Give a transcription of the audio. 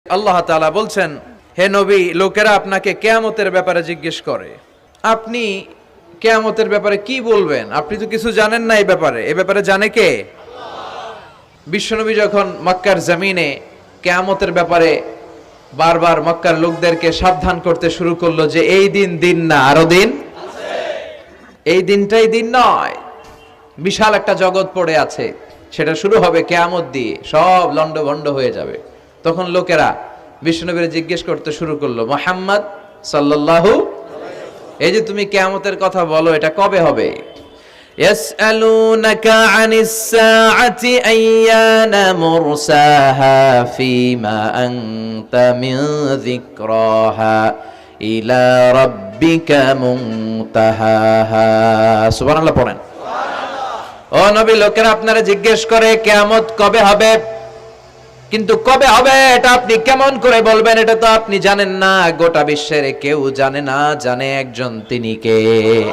আল্লাহ তাআলা বলছেন, হে নবী, লোকেরা আপনাকে কিয়ামতের ব্যাপারে জিজ্ঞেস করে, আপনি কিয়ামতের ব্যাপারে কি বলবেন? আপনি তো কিছু জানেন না এই ব্যাপারে জানে কে? বিশ্বনবী যখন মক্কার জমিনে কিয়ামতের ব্যাপারে বারবার মক্কার লোকদেরকে সাবধান করতে শুরু করলো যে এই দিন না, আরো দিন আছে, এই দিনটাই দিন নয়, বিশাল একটা জগৎ পড়ে আছে, সেটা শুরু হবে কিয়ামত দিয়ে, সব লন্ডভন্ড হয়ে যাবে। তখন লোকেরা বিশ্বনবীর জিজ্ঞেস করতে শুরু করলো, মুহাম্মদ সাল্লাল্লাহু, এই যে তুমি কিয়ামতের কথা বলো, এটা কবে হবে? ইয়াসআলুনাকা আনিস সাআতি আইয়ানা মুরসাহা ফীমা আনতা মিন যিকরাহা ইলা রাব্বিকা মুনতাহাহা। সুবহানাল্লাহ পড়েন। ও নবী, লোকেরা আপনারা জিজ্ঞেস করে কিয়ামত কবে হবে, কিন্তু কবে হবে এটা আপনি কেমন করে বলবেন? এটা তো আপনি জানেন না, গোটা বিশ্বের কেউ জানে না, জানে একজন, তিনি কে?